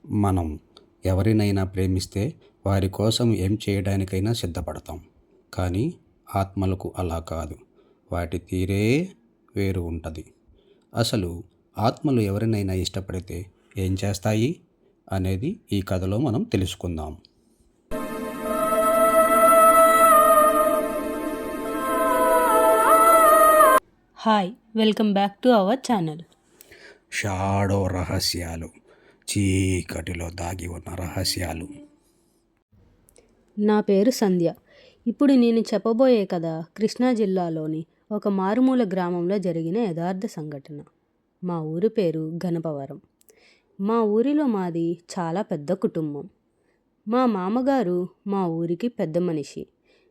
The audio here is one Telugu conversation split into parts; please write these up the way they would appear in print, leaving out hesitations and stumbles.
మనం ఎవరినైనా ప్రేమిస్తే వారి కోసం ఏం చేయడానికైనా సిద్ధపడతాం. కానీ ఆత్మలకు అలా కాదు. వాటి తీరే వేరు ఉంటది. అసలు ఆత్మలు ఎవరినైనా ఇష్టపడితే ఏం చేస్తాయి అనేది ఈ కథలో మనం తెలుసుకుందాం. Hi, welcome back to our channel. Shadow రహస్యాలు, చీకటిలో దాగి ఉన్న రహస్యాలు. నా పేరు సంధ్య. ఇప్పుడు నేను చెప్పబోయే కథ కృష్ణా జిల్లాలోని ఒక మారుమూల గ్రామంలో జరిగిన యథార్థ సంఘటన. మా ఊరి పేరు గణపవరం. మా ఊరిలో మాది చాలా పెద్ద కుటుంబం. మా మామగారు మా ఊరికి పెద్ద మనిషి.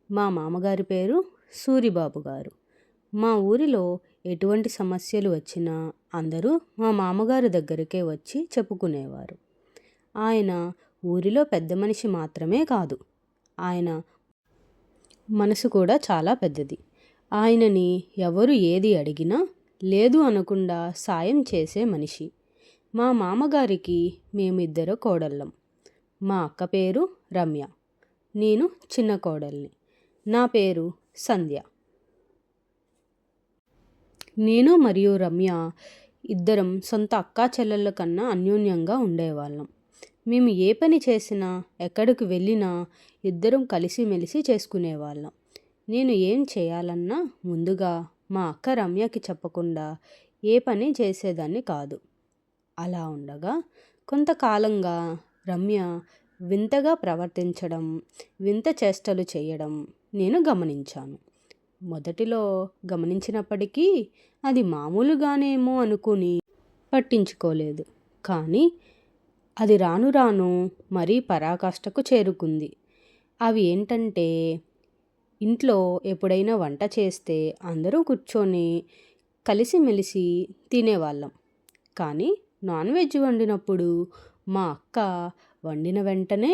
మా మామగారి పేరు సూరిబాబు గారు. మా ఊరిలో ఎటువంటి సమస్యలు వచ్చినా అందరూ మా మామగారి దగ్గరికే వచ్చి చెప్పుకునేవారు. ఆయన ఊరిలో పెద్ద మనిషి మాత్రమే కాదు, ఆయన మనసు కూడా చాలా పెద్దది. ఆయనని ఎవరు ఏది అడిగినా లేదు అనకుండా సాయం చేసే మనిషి. మా మామగారికి మేమిద్దరు కోడళ్ళం. మా అక్క పేరు రమ్య, నేను చిన్న కోడల్ని. నా పేరు సంధ్య. నేను మరియు రమ్య ఇద్దరం సొంత అక్కా చెల్లెళ్ళ కన్నా అన్యోన్యంగా ఉండేవాళ్ళం. మేము ఏ పని చేసినా ఎక్కడికి వెళ్ళినా ఇద్దరం కలిసిమెలిసి చేసుకునేవాళ్ళం. నేను ఏం చేయాలన్నా ముందుగా మా అక్క రమ్యకి చెప్పకుండా ఏ పని చేసేదాన్ని కాదు. అలా ఉండగా కొంతకాలంగా రమ్య వింతగా ప్రవర్తించడం, వింత చేష్టలు చేయడం నేను గమనించాను. మొదటిలో గమనించినప్పటికీ అది మామూలుగానేమో అనుకుని పట్టించుకోలేదు. కానీ అది రాను రాను మరీ పరాకాష్ఠకు చేరుకుంది. అవి ఏంటంటే, ఇంట్లో ఎప్పుడైనా వంట చేస్తే అందరూ కూర్చొని కలిసిమెలిసి తినేవాళ్ళం. కానీ నాన్ వెజ్ వండినప్పుడు మా అక్క వండిన వెంటనే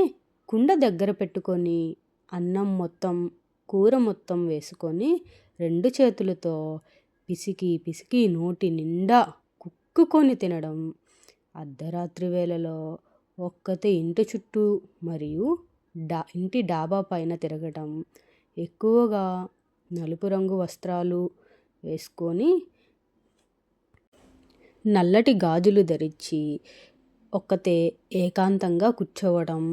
కుండ దగ్గర పెట్టుకొని అన్నం మొత్తం, కూర మొత్తం వేసుకొని 2 చేతులతో పిసికి పిసికి నోటి నిండా కుక్కుకొని తినడం, అర్ధరాత్రి వేళలో ఒక్కతే ఇంటి చుట్టూ మరియు ఇంటి డాబా పైన తిరగటం, ఎక్కువగా నలుపు రంగు వస్త్రాలు వేసుకొని నల్లటి గాజులు ధరించి ఒక్కతే ఏకాంతంగా కూర్చోవడం,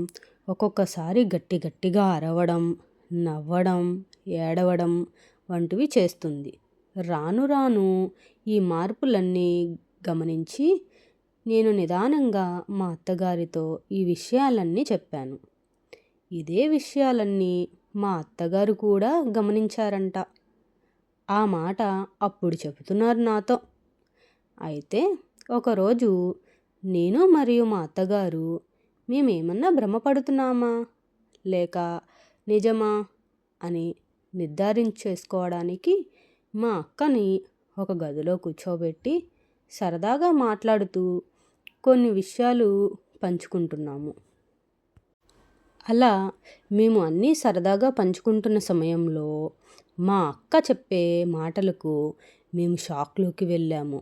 ఒక్కొక్కసారి గట్టి గట్టిగా అరవడం, నవ్వడం, ఏడవడం వంటివి చేస్తుంది. రాను రాను ఈ మార్పులన్నీ గమనించి నేను నిదానంగా మా అత్తగారితో ఈ విషయాలన్నీ చెప్పాను. ఇదే విషయాలన్నీ మా అత్తగారు కూడా గమనించారంట. ఆ మాట అప్పుడు చెబుతున్నారు నాతో. అయితే ఒకరోజు నేను మరియు మా అత్తగారు మేమేమన్నా భ్రమపడుతున్నామా లేక నిజమా అని నిర్ధారించేసుకోవడానికి మా అక్కని ఒక గదిలో కూర్చోబెట్టి సరదాగా మాట్లాడుతూ కొన్ని విషయాలు పంచుకుంటున్నాము. అలా మేము అన్నీ సరదాగా పంచుకుంటున్న సమయంలో మా అక్క చెప్పే మాటలకు మేము షాక్లోకి వెళ్ళాము.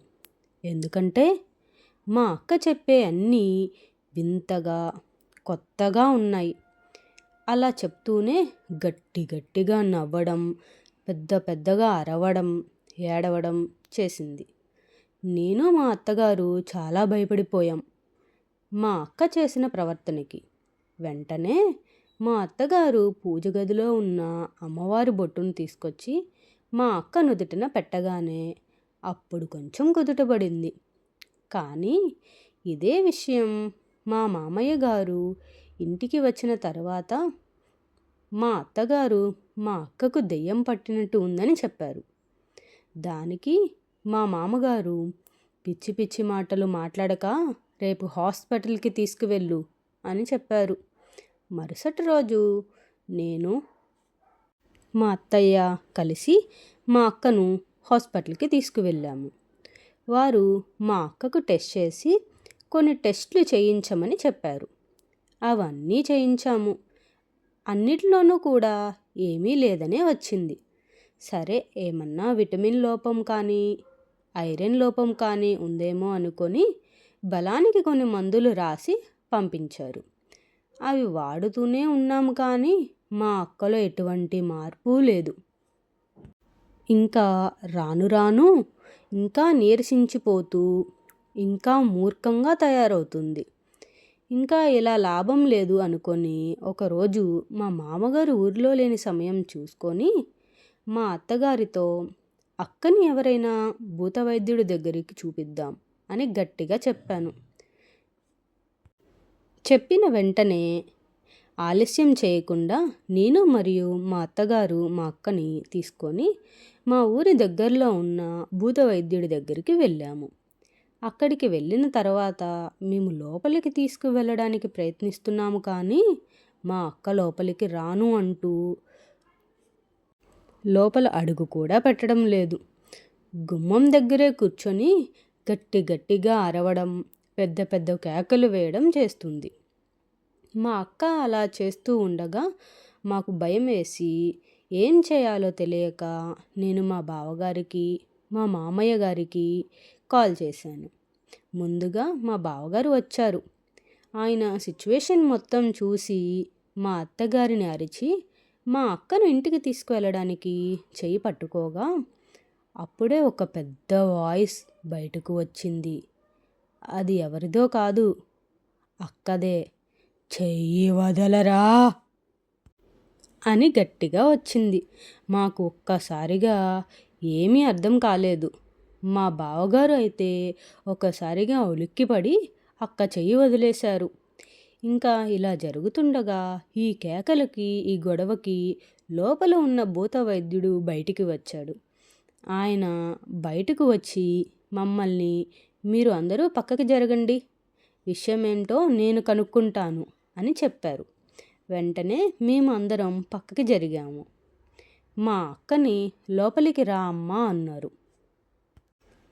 ఎందుకంటే మా అక్క చెప్పే అన్నీ వింతగా, కొత్తగా ఉన్నాయి. అలా చెప్తూనే గట్టి గట్టిగా నవ్వడం, పెద్ద పెద్దగా అరవడం, ఏడవడం చేసింది. నేను మా అత్తగారు చాలా భయపడిపోయాం మా అక్క చేసిన ప్రవర్తనకి. వెంటనే మా అత్తగారు పూజ గదిలో ఉన్న అమ్మవారి బొట్టును తీసుకొచ్చి మా అక్క నుదుటిన పెట్టగానే అప్పుడు కొంచెం కుదుటపడింది. కానీ ఇదే విషయం మా మామయ్య గారు ఇంటికి వచ్చిన తర్వాత మా అత్తగారు మా అక్కకు దెయ్యం పట్టినట్టు ఉందని చెప్పారు. దానికి మా మామగారు పిచ్చి పిచ్చి మాటలు మాట్లాడక రేపు హాస్పిటల్కి తీసుకువెళ్ళు అని చెప్పారు. మరుసటి రోజు నేను మా అత్తయ్య కలిసి మా అక్కను హాస్పిటల్కి తీసుకువెళ్ళాము. వారు మా అక్కకు టెస్ట్ చేసి కొన్ని టెస్టులు చేయించమని చెప్పారు. అవన్నీ చేయించాము. అన్నిటిలోనూ కూడా ఏమీ లేదనే వచ్చింది. సరే, ఏమన్నా విటమిన్ లోపం కానీ ఐరన్ లోపం కానీ ఉందేమో అనుకొని బలానికి కొన్ని మందులు రాసి పంపించారు. అవి వాడుతూనే ఉన్నాము కానీ మా అక్కలో ఎటువంటి మార్పు లేదు. ఇంకా రాను రాను ఇంకా నీరసించిపోతూ ఇంకా మూర్ఖంగా తయారవుతుంది. ఇంకా ఇలా లాభం లేదు అనుకొని ఒకరోజు మా మామగారు ఊరిలో లేని సమయం చూసుకొని మా అత్తగారితో అక్కని ఎవరైనా భూత వైద్యుడి దగ్గరికి చూపిద్దాం అని గట్టిగా చెప్పాను. చెప్పిన వెంటనే ఆలస్యం చేయకుండా నేను మరియు మా అత్తగారు మా అక్కని తీసుకొని మా ఊరి దగ్గరలో ఉన్న భూత వైద్యుడి దగ్గరికి వెళ్ళాము. అక్కడికి వెళ్ళిన తర్వాత మేము లోపలికి తీసుకువెళ్ళడానికి ప్రయత్నిస్తున్నాము కానీ మా అక్క లోపలికి రాను అంటూ లోపల అడుగు కూడా పెట్టడం లేదు. గుమ్మం దగ్గరే కూర్చొని గట్టి గట్టిగా అరవడం, పెద్ద పెద్ద కేకలు వేయడం చేస్తుంది. మా అక్క అలా చేస్తూ ఉండగా మాకు భయం వేసి ఏం చేయాలో తెలియక నేను మా బావగారికి మా మామయ్య గారికి కాల్ చేశాను. ముందుగా మా బావగారు వచ్చారు. ఆయన సిచ్యువేషన్ మొత్తం చూసి మా అత్తగారిని అరిచి మా అక్కను ఇంటికి తీసుకువెళ్ళడానికి చెయ్యి పట్టుకోగా అప్పుడే ఒక పెద్ద వాయిస్ బయటకు వచ్చింది. అది ఎవరిదో కాదు, అక్కదే. చెయ్యి వదలరా అని గట్టిగా వచ్చింది. మాకు ఒక్కసారిగా ఏమీ అర్థం కాలేదు. మా బావగారు అయితే ఒక్కసారిగా ఉలిక్కిపడి అక్క చెయ్యి వదిలేశారు. ఇంకా ఇలా జరుగుతుండగా ఈ కేకలకి ఈ గొడవకి లోపల ఉన్న భూత వైద్యుడు బయటికి వచ్చాడు. ఆయన బయటకు వచ్చి మమ్మల్ని మీరు అందరూ పక్కకి జరగండి, విషయం ఏంటో నేను కనుక్కుంటాను అని చెప్పారు. వెంటనే మేము అందరం పక్కకి జరిగాము. మా అక్కని లోపలికి రా అమ్మా అన్నారు.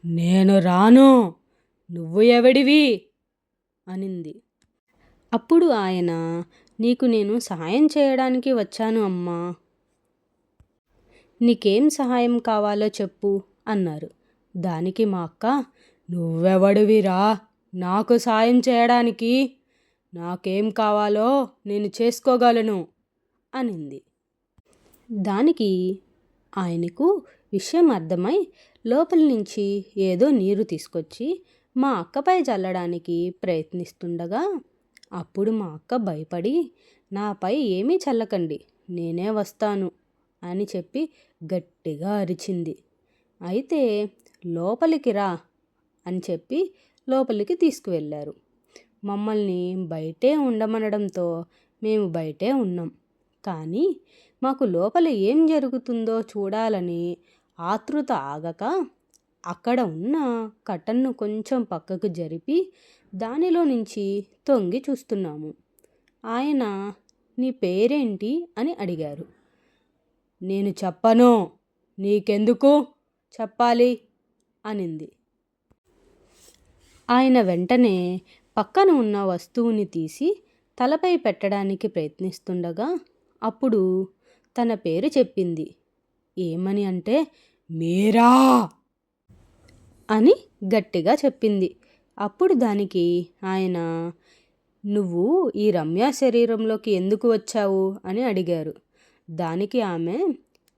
నేను రాను, నువ్వు ఎవడివి అనింది. అప్పుడు ఆయన నీకు నేను సహాయం చేయడానికి వచ్చాను అమ్మా, నీకేం సహాయం కావాలో చెప్పు అన్నారు. దానికి మా అక్క నువ్వెవడివిరా నాకు సాయం చేయడానికి, నాకేం కావాలో నేను చేసుకోగలను అనింది. దానికి ఆయనకు విషయం అర్థమై లోపల నుంచి ఏదో నీరు తీసుకొచ్చి మా అక్కపై చల్లడానికి ప్రయత్నిస్తుండగా అప్పుడు మా అక్క భయపడి నాపై ఏమీ చల్లకండి, నేనే వస్తాను అని చెప్పి గట్టిగా అరిచింది. అయితే లోపలికి రా అని చెప్పి లోపలికి తీసుకువెళ్ళారు. మమ్మల్ని బయటే ఉండమనడంతో మేము బయటే ఉన్నాం. కానీ మాకు లోపల ఏం జరుగుతుందో చూడాలని ఆతృత ఆగక అక్కడ ఉన్న కర్టన్ను కొంచెం పక్కకు జరిపి దానిలో నుంచి తొంగి చూస్తున్నాము. ఆయన నీ పేరేంటి అని అడిగారు. నేను చెప్పను, నీకెందుకు చెప్పాలి అనింది. ఆయన వెంటనే పక్కన ఉన్న వస్తువుని తీసి తలపై పెట్టడానికి ప్రయత్నిస్తుండగా అప్పుడు తన పేరు చెప్పింది. ఏమని అంటే మీరా అని గట్టిగా చెప్పింది. అప్పుడు దానికి ఆయన నువ్వు ఈ రమ్య శరీరంలోకి ఎందుకు వచ్చావు అని అడిగారు. దానికి ఆమె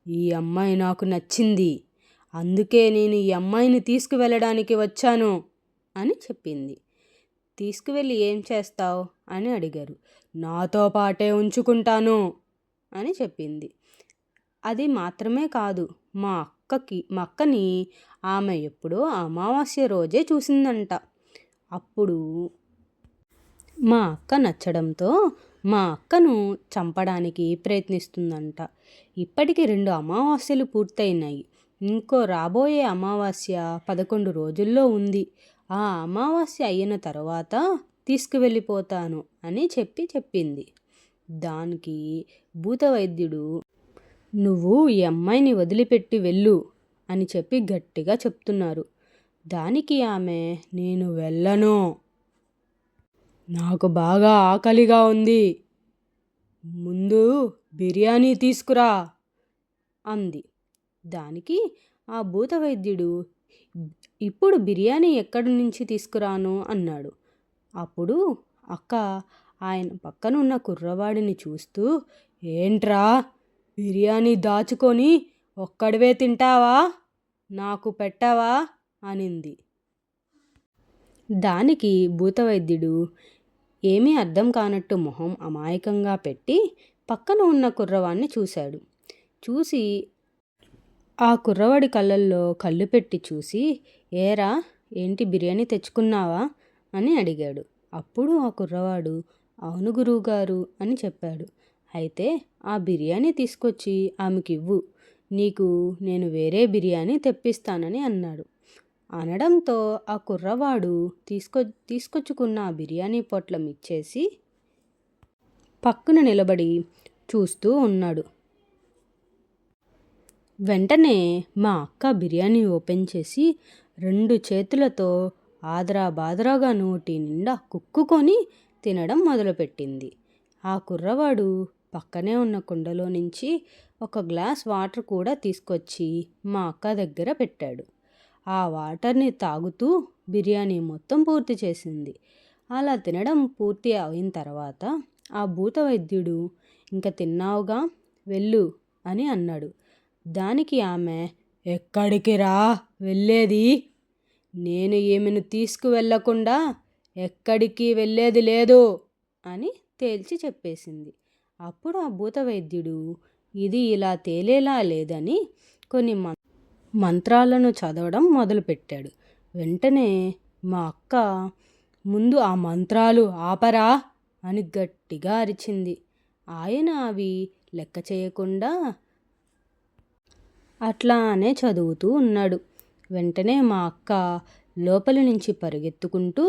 ఈ అమ్మాయి నాకు నచ్చింది, అందుకే నేను ఈ అమ్మాయిని తీసుకువెళ్ళడానికి వచ్చాను అని చెప్పింది. తీసుకువెళ్ళి ఏం చేస్తావు అని అడిగారు. నాతో పాటే ఉంచుకుంటాను అని చెప్పింది. అది మాత్రమే కాదు, మా అక్కని ఆమె ఎప్పుడో అమావాస్య రోజే చూసిందంట. అప్పుడు మా అక్క నచ్చడంతో మా అక్కను చంపడానికి ప్రయత్నిస్తుందంట. ఇప్పటికి 2 అమావాస్యలు పూర్తయినాయి. ఇంకో రాబోయే అమావాస్య 11 రోజుల్లో ఉంది. ఆ అమావాస్య అయిన తర్వాత తీసుకువెళ్ళిపోతాను అని చెప్పింది. దానికి భూత వైద్యుడు నువ్వు ఈ అమ్మాయిని వదిలిపెట్టి వెళ్ళు అని చెప్పి గట్టిగా చెప్తున్నారు. దానికి ఆమె నేను వెళ్ళను, నాకు బాగా ఆకలిగా ఉంది, ముందు బిర్యానీ తీసుకురా అంది. దానికి ఆ భూత వైద్యుడు ఇప్పుడు బిర్యానీ ఎక్కడి నుంచి తీసుకురాను అన్నాడు. అప్పుడు అక్క ఆయన పక్కన ఉన్న కుర్రవాడిని చూస్తూ, ఏంట్రా బిర్యానీ దాచుకొని ఒక్కడివే తింటావా, నాకు పెట్టవా అనింది. దానికి భూతవైద్యుడు ఏమీ అర్థం కానట్టు మొహం అమాయకంగా పెట్టి పక్కన ఉన్న కుర్రవాడిని చూశాడు. చూసి ఆ కుర్రవాడి కళ్ళల్లో కళ్ళు పెట్టి చూసి, ఏరా ఏంటి బిర్యానీ తెచ్చుకున్నావా అని అడిగాడు. అప్పుడు ఆ కుర్రవాడు అవును గురువుగారు అని చెప్పాడు. అయితే ఆ బిర్యానీ తీసుకొచ్చి ఆమెకివ్వు, నీకు నేను వేరే బిర్యానీ తెప్పిస్తానని అన్నాడు. అనడంతో ఆ కుర్రవాడు తీసుకొచ్చుకున్న ఆ బిర్యానీ పొట్లం ఇచ్చేసి పక్కన నిలబడి చూస్తూ ఉన్నాడు. వెంటనే మా అక్క బిర్యానీ ఓపెన్ చేసి 2 చేతులతో ఆదరా బాదరాగా నోటి నిండా కుక్కుకొని తినడం మొదలుపెట్టింది. ఆ కుర్రవాడు పక్కనే ఉన్న కుండలో నుంచి ఒక గ్లాస్ వాటర్ కూడా తీసుకొచ్చి మా అక్క దగ్గర పెట్టాడు. ఆ వాటర్ని తాగుతూ బిర్యానీ మొత్తం పూర్తి చేసింది. అలా తినడం పూర్తి అయిన తర్వాత ఆ భూతవైద్యుడు, ఇంక తిన్నావుగా వెళ్ళు అని అన్నాడు. దానికి ఆమె, ఎక్కడికి రా వెళ్ళేది, నేను ఈమెను తీసుకువెళ్ళకుండా ఎక్కడికి వెళ్ళేది లేదు అని తేల్చి చెప్పేసింది. అప్పుడు ఆ భూతవైద్యుడు ఇది ఇలా తేలేలా లేదని కొన్ని మంత్రాలను చదవడం మొదలుపెట్టాడు. వెంటనే మా అక్క ముందు ఆ మంత్రాలు ఆపరా అని గట్టిగా అరిచింది. ఆయన అవి లెక్క చేయకుండా అట్లానే చదువుతూ ఉన్నాడు. వెంటనే మా అక్క లోపలి నుంచి పరిగెత్తుకుంటూ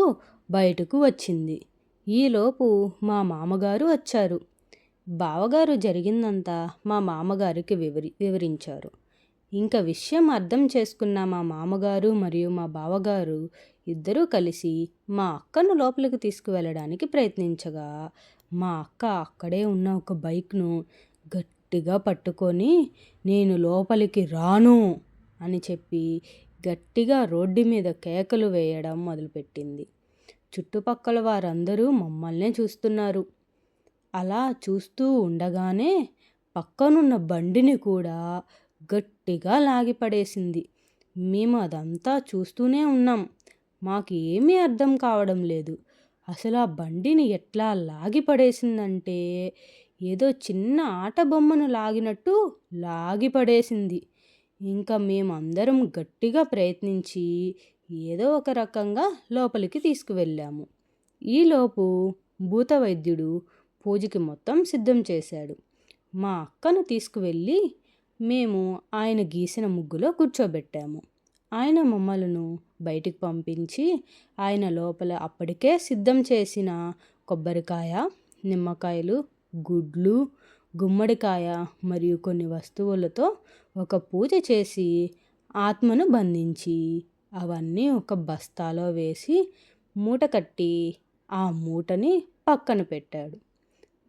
బయటకు వచ్చింది. ఈలోపు మా మామగారు వచ్చారు. బావగారు జరిగిందంతా మా మామగారికి వివరించారు. ఇంకా విషయం అర్థం చేసుకున్న మా మామగారు మరియు మా బావగారు ఇద్దరూ కలిసి మా అక్కను లోపలికి తీసుకువెళ్ళడానికి ప్రయత్నించగా మా అక్క అక్కడే ఉన్న ఒక బైక్ను గట్టిగా పట్టుకొని నేను లోపలికి రాను అని చెప్పి గట్టిగా రోడ్డు మీద కేకలు వేయడం మొదలుపెట్టింది. చుట్టుపక్కల వారందరూ మమ్మల్నే చూస్తున్నారు. అలా చూస్తూ ఉండగానే పక్కనున్న బండిని కూడా గట్టిగా లాగిపడేసింది. మేము అదంతా చూస్తూనే ఉన్నాం. మాకు ఏమీ అర్థం కావడం లేదు. అసలు ఆ బండిని ఎట్లా లాగిపడేసిందంటే ఏదో చిన్న ఆట బొమ్మను లాగినట్టు లాగిపడేసింది. ఇంకా మేమందరం గట్టిగా ప్రయత్నించి ఏదో ఒక రకంగా లోపలికి తీసుకువెళ్ళాము. ఈలోపు భూతవైద్యుడు పూజకి మొత్తం సిద్ధం చేశాడు. మా అక్కను తీసుకువెళ్ళి మేము ఆయన గీసిన ముగ్గులో కూర్చోబెట్టాము. ఆయన మమ్మలను బయటికి పంపించి ఆయన లోపల అప్పటికే సిద్ధం చేసిన కొబ్బరికాయ, నిమ్మకాయలు, గుడ్లు, గుమ్మడికాయ మరియు కొన్ని వస్తువులతో ఒక పూజ చేసి ఆత్మను బంధించి అవన్నీ ఒక బస్తాలో వేసి మూట కట్టి ఆ మూటని పక్కన పెట్టాడు.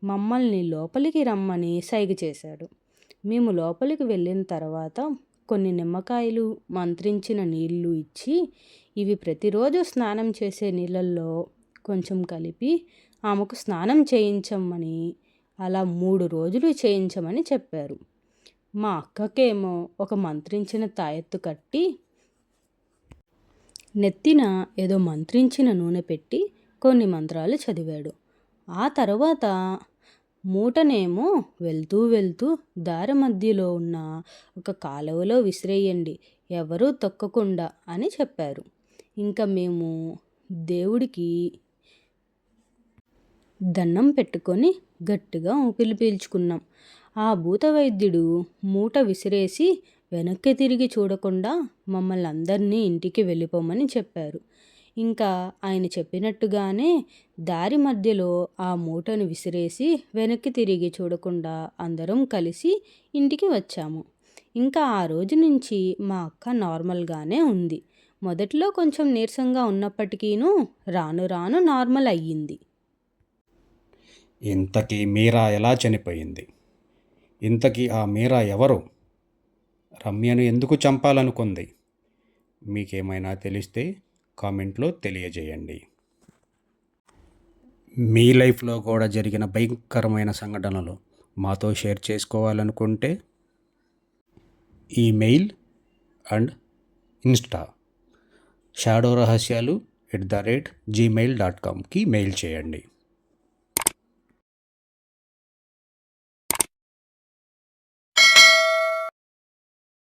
మమ్మల్ని లోపలికి రమ్మని సైగ చేశాడు. మేము లోపలికి వెళ్ళిన తర్వాత కొన్ని నిమ్మకాయలు, మంత్రించిన నీళ్లు ఇచ్చి ఇవి ప్రతిరోజు స్నానం చేసే నీళ్ళల్లో కొంచెం కలిపి ఆమెకు స్నానం చేయించమని, అలా 3 రోజులు చేయించమని చెప్పారు. మా అక్కకేమో ఒక మంత్రించిన తాయెత్తు కట్టి నెత్తిన ఏదో మంత్రించిన నూనె పెట్టి కొన్ని మంత్రాలు చదివాడు. ఆ తర్వాత మూటనేమో వెళ్తూ వెళ్తూ దారి మధ్యలో ఉన్న ఒక కాలువలో విసిరేయండి, ఎవరూ తొక్కకుండా అని చెప్పారు. ఇంకా మేము దేవుడికి దండం పెట్టుకొని గట్టిగా ఊపిరి పీల్చుకున్నాం. ఆ భూతవైద్యుడు మూట విసిరేసి వెనక్కి తిరిగి చూడకుండా మమ్మల్ని అందరినీ ఇంటికి వెళ్ళిపోమని చెప్పారు. ఇంకా ఆయన చెప్పినట్టుగానే దారి మధ్యలో ఆ మూటను విసిరేసి వెనక్కి తిరిగి చూడకుండా అందరం కలిసి ఇంటికి వచ్చాము. ఇంకా ఆ రోజు నుంచి మా అక్క నార్మల్గానే ఉంది. మొదట్లో కొంచెం నీరసంగా ఉన్నప్పటికీను రాను రాను నార్మల్ అయ్యింది. ఇంతకీ మీరా ఎలా చనిపోయింది? ఇంతకీ ఆ మీరా ఎవరు? రమ్యను ఎందుకు చంపాలనుకుంది? మీకేమైనా తెలిస్తే కామెంట్లో తెలియజేయండి. మీ లైఫ్లో కూడా జరిగిన భయంకరమైన సంఘటనలు మాతో షేర్ చేసుకోవాలనుకుంటే ఈమెయిల్ అండ్ ఇన్స్టా షాడో రహస్యాలు@gmail.comకి మెయిల్ చేయండి.